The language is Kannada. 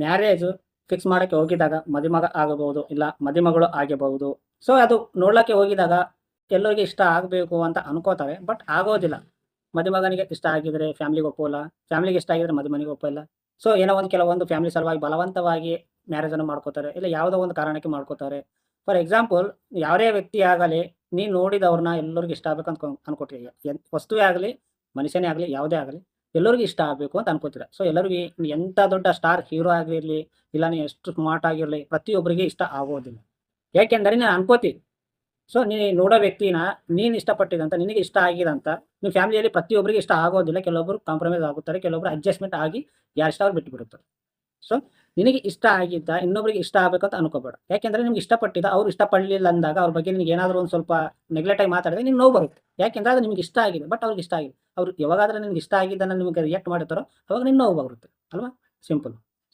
ಮ್ಯಾರೇಜ್ ಫಿಕ್ಸ್ ಮಾಡೋಕ್ಕೆ ಹೋಗಿದ್ದಾಗ ಮದುಮಗ ಆಗಬಹುದು, ಇಲ್ಲ ಮದುಮಗಳು ಆಗಿರಬಹುದು. ಸೊ ಅದು ನೋಡ್ಲಿಕ್ಕೆ ಹೋಗಿದಾಗ ಎಲ್ಲರಿಗೆ ಇಷ್ಟ ಆಗಬೇಕು ಅಂತ ಅನ್ಕೋತಾರೆ, ಬಟ್ ಆಗೋದಿಲ್ಲ. ಮದುಮಗನಿಗೆ ಇಷ್ಟ ಆಗಿದ್ರೆ ಫ್ಯಾಮಿಲಿಗೆ ಒಪ್ಪೋಲ್ಲ, ಫ್ಯಾಮಿಲಿಗೆ ಇಷ್ಟ ಆಗಿದ್ರೆ ಮದುಮನಿಗೆ ಒಪ್ಪಲ್ಲ. ಸೊ ಏನೋ ಒಂದು ಕೆಲವೊಂದು ಫ್ಯಾಮಿಲಿ ಸಲುವಾಗಿ ಬಲವಂತವಾಗಿ ಮ್ಯಾರೇಜನ್ನು ಮಾಡ್ಕೋತಾರೆ, ಇಲ್ಲ ಯಾವುದೋ ಒಂದು ಕಾರಣಕ್ಕೆ ಮಾಡ್ಕೋತಾರೆ. ಫಾರ್ ಎಕ್ಸಾಂಪಲ್, ಯಾರೇ ವ್ಯಕ್ತಿ ಆಗಲಿ, ನೀನು ನೋಡಿದವ್ರನ್ನ ಎಲ್ಲರಿಗೂ ಇಷ್ಟ ಆಗ್ಬೇಕು ಅನ್ಕೋತೀಯ. ವಸ್ತುವೇ ಆಗಲಿ, ಮನುಷ್ಯನೇ ಆಗಲಿ, ಯಾವುದೇ ಆಗಲಿ, ಎಲ್ಲರಿಗೂ ಇಷ್ಟ ಆಗಬೇಕು ಅಂತ ಅನ್ಕೋತೀರ. ಸೊ ಎಲ್ಲರಿಗೂ ನೀ ಎಂಥ ದೊಡ್ಡ ಸ್ಟಾರ್ ಹೀರೋ ಆಗಿರಲಿ, ಇಲ್ಲ ನೀ ಎಷ್ಟು ಸ್ಮಾರ್ಟ್ ಆಗಿರಲಿ, ಪ್ರತಿಯೊಬ್ಬರಿಗೆ ಇಷ್ಟ ಆಗೋದಿಲ್ಲ. ಯಾಕೆಂದರೆ ನೀನು ಅನ್ಕೋತಿ. ಸೊ ನೀ ನೋಡೋ ವ್ಯಕ್ತಿನ ನೀನು ಇಷ್ಟಪಟ್ಟಿದಂತ, ನಿನಗೆ ಇಷ್ಟ ಆಗಿದಂತ, ನಿಮ್ಮ ಫ್ಯಾಮಿಲಿಯಲ್ಲಿ ಪ್ರತಿಯೊಬ್ಬರಿಗೆ ಇಷ್ಟ ಆಗೋದಿಲ್ಲ. ಕೆಲವೊಬ್ಬರು ಕಾಂಪ್ರಮೈಸ್ ಆಗುತ್ತಾರೆ, ಕೆಲವೊಬ್ಬರು ಅಡ್ಜಸ್ಟ್ಮೆಂಟ್ ಆಗಿ ಯಾರು ಇಷ್ಟ ಅವ್ರು ಬಿಟ್ಟು ಬಿಡುತ್ತಾರೆ. ಸೊ ನಿನಗೆ ಇಷ್ಟ ಆಗಿದ್ದ ಇನ್ನೊಬ್ಬರಿಗೆ ಇಷ್ಟ ಆಗಬೇಕಂತ ಅನ್ಕೋಬೇಡ. ಯಾಕೆಂದ್ರೆ ನಿಮ್ಗೆ ಇಷ್ಟಪಟ್ಟಿದ್ದ ಅವ್ರು ಇಷ್ಟಪಡಲಿಲ್ಲ ಅಂದಾಗ ಅವ್ರ ಬಗ್ಗೆ ನಿನಗೆ ಏನಾದರೂ ಒಂದು ಸ್ವಲ್ಪ ನೆಗ್ಲೆಕ್ಟ್ ಆಗಿ ಮಾತಾಡಿದ್ರೆ ನಿಂಗೆ ನೋವು ಬರುತ್ತೆ. ಯಾಕೆಂದ್ರೆ ಅದು ನಿಮ್ಗೆ ಇಷ್ಟ ಆಗಿದೆ, ಬಟ್ ಅವ್ರಿಗೆ ಇಷ್ಟ ಆಗಿದೆ. ಅವ್ರು ಯಾವಾಗಾದ್ರೆ ನಿಮ್ಗೆ ಇಷ್ಟ ಆಗಿದ್ದನ್ನು ನಿಮಗೆ ರಿಯಾಕ್ಟ್ ಮಾಡ್ತಾರೋ ಅವಾಗ ನಿನ್ನ ನೋವು ಬರುತ್ತೆ ಅಲ್ವಾ? ಸಿಂಪಲ್.